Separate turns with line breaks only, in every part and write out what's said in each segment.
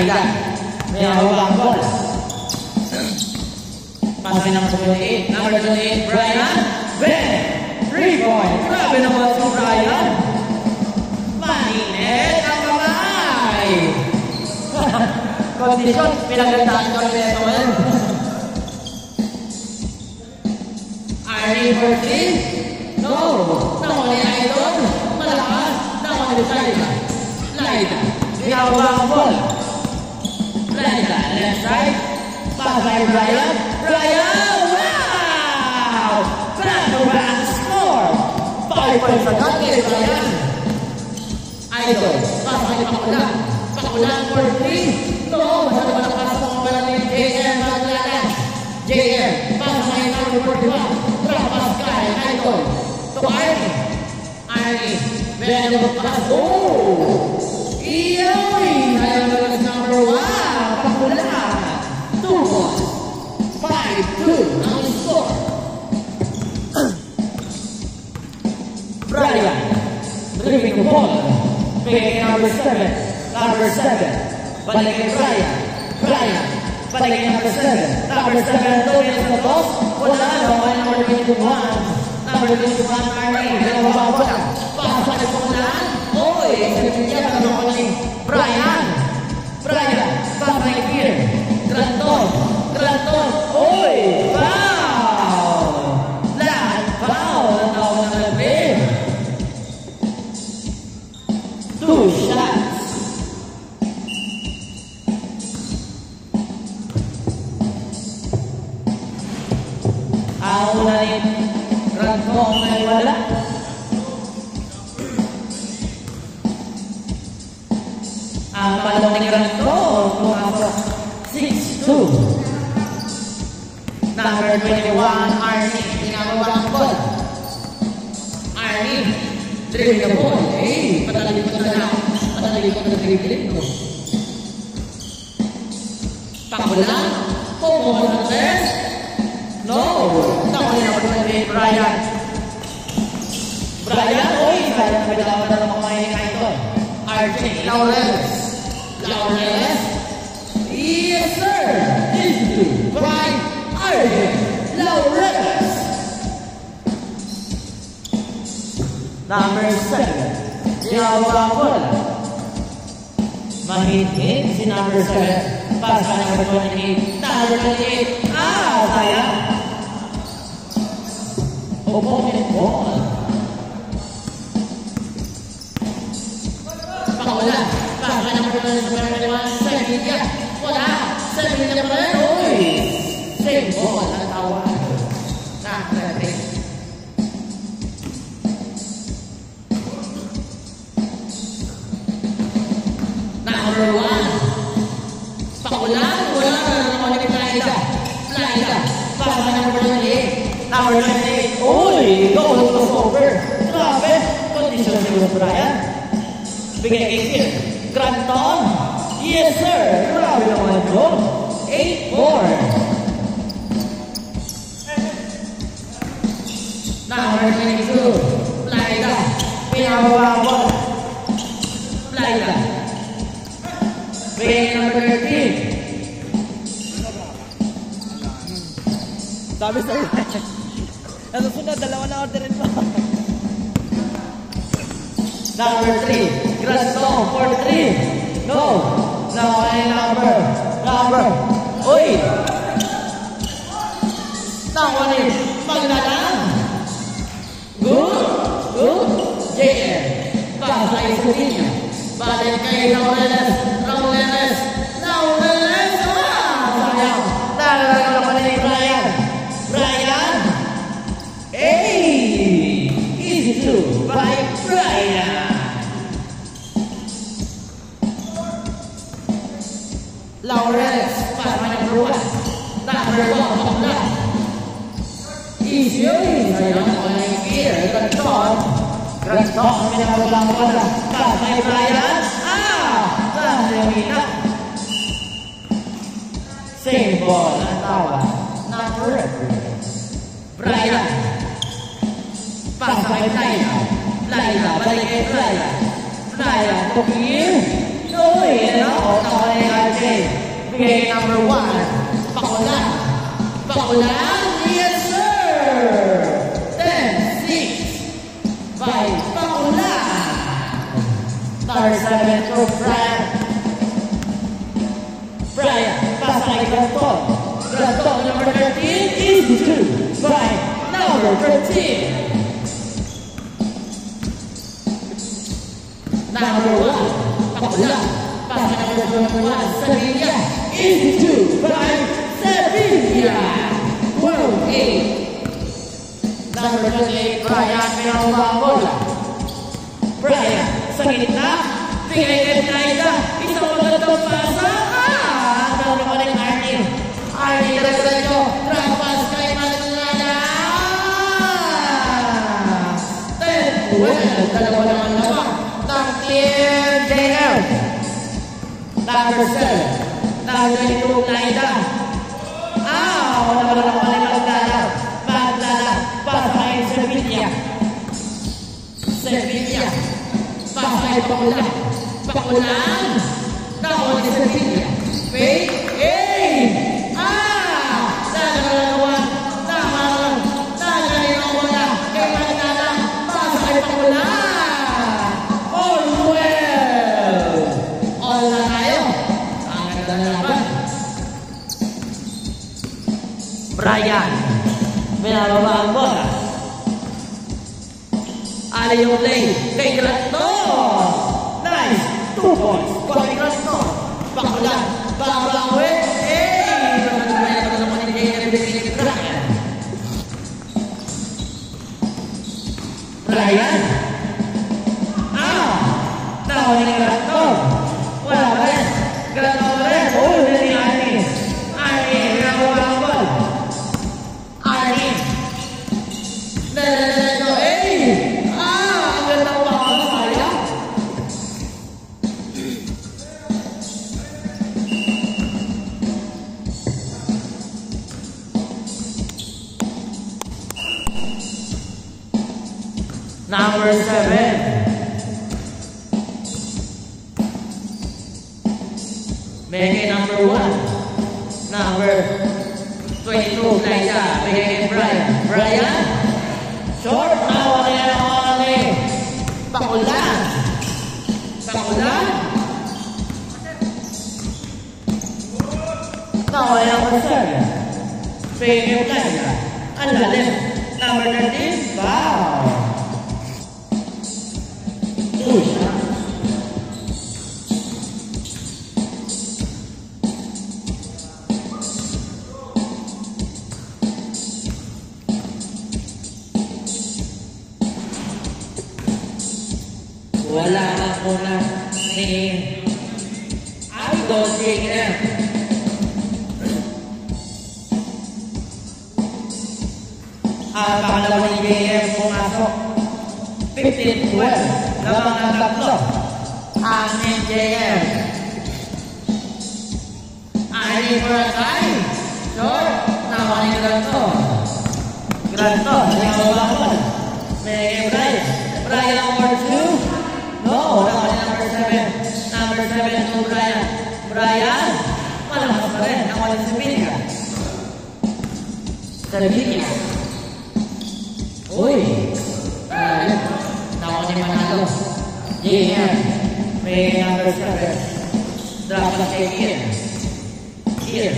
Laida. May hawak bola. Pasay naman sa 28. Number 28, Brian. Ben. 3 points. Grabe naman si Brian. Maninit ang kamay. Kondisyon, pinagandaan ko rin ito ngayon. Arnie Bertin. No. Nakuha niya ito. Malakas. Nakuha niya Laida. Laida. May hawak ang bola. Laida. Left side. Pasay Brian. Brian! Wow! Back-to-back score! 5 points agad kay Brian. Idol. Pasay Pakula. Pakula for 3. No! Masyado malakas ang pala ni JM Maglalan. JM. Pasay number 41. Trapas kay Idol. To Arnie. Arnie. Very good pass. Oh! Iyoy! Idol is number 1. Pakula. 2 points. 5-2 ang score. Brian dribbling the ball. Picking number 7. Number 7. Balik kay Brian. Brian. Balik kay number 7. Number 7. Tuloy sa toss. Wala na. Number 21. Number 21. Arnie. Dalawa bola. Pasok po lang. Oy. Sinipigyan na naman ni Brian. Brian. Pasok kay Pierre. Granton. Granton. Oy. Foul. Lahat foul. Ang tawag na natin. 2 shots. Ang una ni Granton ay wala. Ang palong ni Granton pumasok 6-2. Number 21, Arnie. Ginagawa ang ball. Arnie. Dribbling the ball. Hey, patalikot na lang. Patalikot na dribbling mo. Pakula. Pumunta ng test. No. Nakuha niya naman ni Brian. Brian, oy. Brian, may dapat na lang kumain nga ito. RJ. Laureles. Laureles. Yes, sir. Into Brian. Laureles. Number 7. Ginagawa ang bola. Mahigit si number 7. Pass by number 28. Number 28. Sayang. Opponent ball. Pakawala. Pass by number 21. Sevilla. Wala. Sevilla pa rin. Uy. Same ball ang tawag. Nakakarating. Number 1. Pakulan. Wala na naman ni Laida. Laida. Para number 28. Number 28. Uy! Goal to over. Grabe. Condition ni Brian. Bigay kay Sir. Granton. Yes, sir. Grabe naman ito. 8-4. Number 22, Laida. Pinabawa ang bola. Laida. Bigay number 13.
Sabi sa'yo. Nasusunod, dalawa na orderin mo.
Number 3, Granton for 3. No. Now ay number. Uy. Nakuha ni Maglalan. Good. JM. Pasay sa linya. Balik kay Laureles. Sayang. Talagang naman ni Brian. Hey! Easy to by Brian. Laureles. Para number 1. Number 1. Easy. Sayang naman ni Pierre. Granton. Pinagawa ang bola. Pasay Brian. Namina. Same ball ang tawag. Number 3. Brian. Pasay Laida. Balik kay Brian. Brian, to Pierre. Uy, ano? Tawag ni RJ. RJ. Bigay number 1. Pakulan. Pakulan. Yes, sir. 10-6. By Pakulan. Number 7 to Brian. Brian. Pass by Granton. Granton number 13 is 2. By number 13. Number 1, Pakulan. Pass by number 1, Sevilla. Is 2 by Sevilla. 12-8. Number 28, Brian Pinabambola. Brian, sa gitna. Bigay kay Naida. Isang magandang pasa. Ang naman ng Arnie. Arnie, diretso. Trapas kay Manlana. 10-12. Dalawa naman naman. Team JL. Number 7. Number 2, Naida. Wala naman pala yung magdala. Magdala. Pasay Sevilla. Sevilla. Pasay Pakulan. Pakulan. Nakon ni Sevilla. Wait. Nagalawa. Nagalawa na. Kay Magdala. Pasay Pakulan. Brian, binababa ang bola. Ali yung lane kay Granton. Nice, 2 points by Granton. Pakulan, babawi. Brian. Nakuha ni Granton. Wala pa rin. Granton pa rin. Huli ni Arnie. Arnie, nakuha ang bola. Number 7. Bigay number 1. Number 22, Naida. Bigay Brian. Brian. Short. Nawa niya ng only. Pakulan. Pakulan. Nawa niya ng Marcel. Bigay Naida. Ang lalim. Number 13. Wow. Wala na muna ni Idol JM. Ang pangalawa ni JM pumasok. 15-12. Lamang ang tatlo. Ang JM. Ani Boracay. Short. Nawa ni Granton. Granton. Nagawakon. May Brian. Brian number 2. No, number 7. Number 7 to Brian. Brian. Malakas pa rin. Nakuha ni Sevilla. Sevilla. Uy. Nakuha ni Manalo. JM. May number 7. Drop na kay Kier. Kier.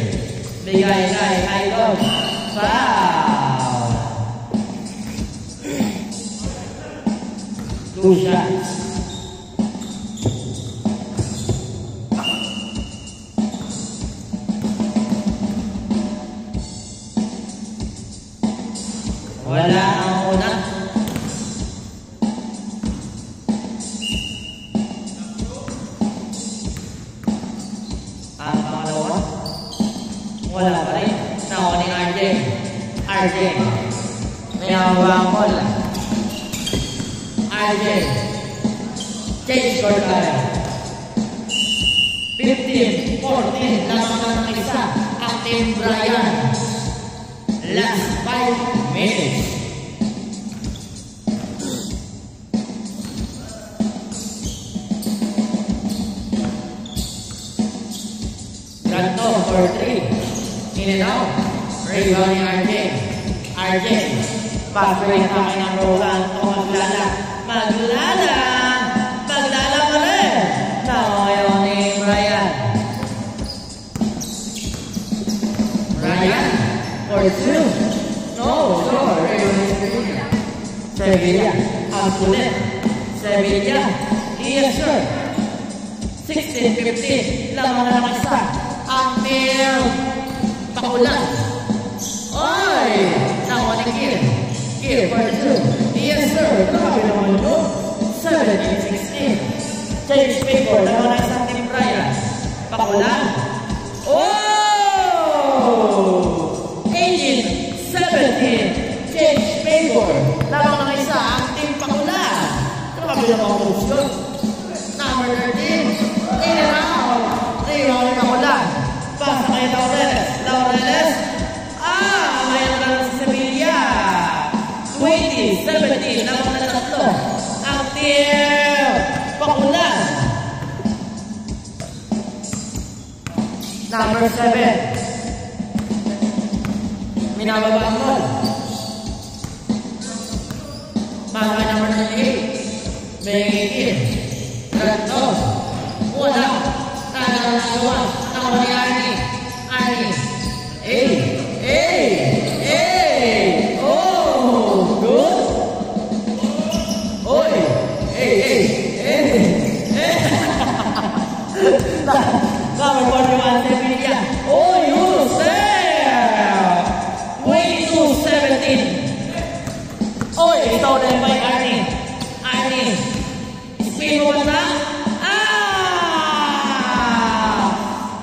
Bigay kay Idol. Foul. 2 shots. Wala ang una. Ang pangalawa. Wala pa rin. Nakuha ni RJ. RJ. May hawang bola. RJ. Change score tayo. 15-14. Lamang ng isa. Ang Team Brian. Last 5 minutes. or 3. In and out. Rebounding RJ. RJ. Pass break na kay number 1. O maglala. Maglala pa rin. Ayaw ni Brian. Brian or 2. No, sorry. Sevilla. Ang sulit. Sevilla. Yes, sir. 16-15. Lamang na ng isa. Ang Neil. Pakulan. Oy! Nakuha ni Kier. Kier for 2. Yes, sir. Grabe naman yun. 17-16. Change paper. Lamang na isang Team Brian. Pakulan. Oh! 18-17. Change paper. Lamang na isa ang Team Pakulan. Grabe naman moves yun. Number 13. In and out. Rebound ni Pakulan. Pasa kay Laureles. Laureles. Mayroon na lang si Sevilla. 20-17. Lamang na tatlo. Ang Team Pakulan. Number 7. Minababa ang ball. Mga number 98. Megigit. Ganto. Wala. Nagagawa. Nakuha ni Arnie. Arnie. Oh, good. Oy. Number 41, Sevilla. Oh, Yunus there. 22-17. Oy, stolen by Arnie. Arnie. Spin mo ba na?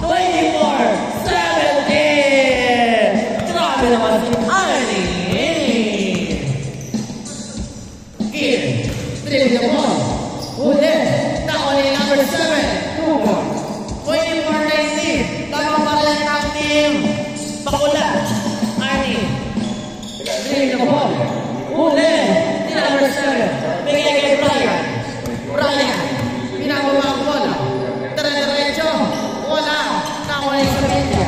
24-17. Grabe naman si Arnie. Kier. Dribble the ball. Huli. Nakuha ni number 7. 2 points. 24-19. Lamang pa rin ang Team Pakulan. Arnie. Dribble the ball. Huli. Ni number 7. Bigay kay Brian. Brian. Pinababa ang bola. Diretso. Wala. Nakuha ni Sevilla.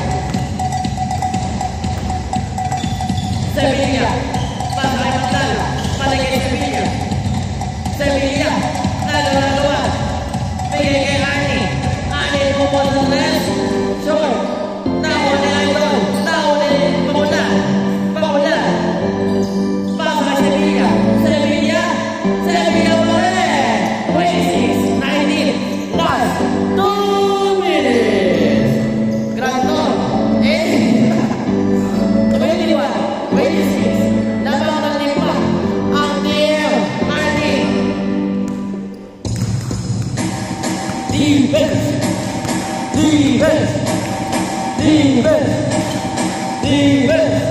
Sevilla. Pasay Magdala. Palagay Sevilla. Sevilla. Nagawa. Bigay kay Arnie. Arnie bumol ng rest. Short. Nakuha ni Idol. Nakuha ni Pakulan. Pakulan. Pasay Sevilla. Sevilla. Sevilla pa rin. 26-19. Last 2 minutes. Granton. 21-26. Lamang ng 5. Ang Team Arnie. Defense. Defense. Defense. Defense.